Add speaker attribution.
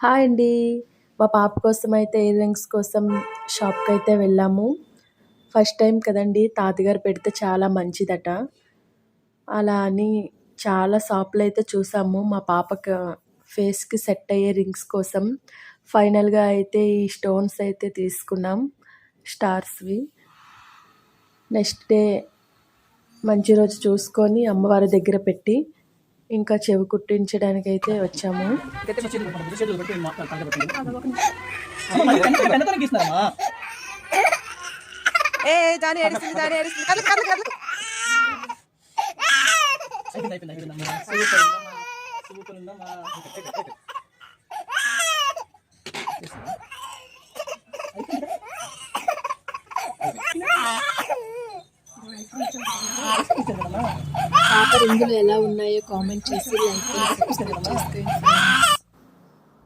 Speaker 1: Hi అండి. మా పాప కోసమైతే ఇయర్ రింగ్స్ కోసం షాప్‌కైతే వెళ్ళాము. ఫస్ట్ టైమ్ కదండీ! తాతగారు పెడితే చాలా మంచిదట. అలా అని చాలా షాపులైతే చూసాము. మా పాపకి ఫేస్‌కి సెట్ అయ్యే రింగ్స్ కోసం. ఫైనల్‌గా అయితే ఈ స్టోన్స్ అయితే తీసుకున్నాం. స్టార్స్‌వి. నెక్స్ట్ డే మంచి రోజు చూసుకొని అమ్మవారి దగ్గర పెట్టి ఇంకా చెవి కుట్టించడానికైతే వచ్చాము. పాప రింగులు ఎలా ఉన్నాయో కామెంట్ చేసి లైక్ చేసి సబ్స్క్రైబ్ చేసుకోండి.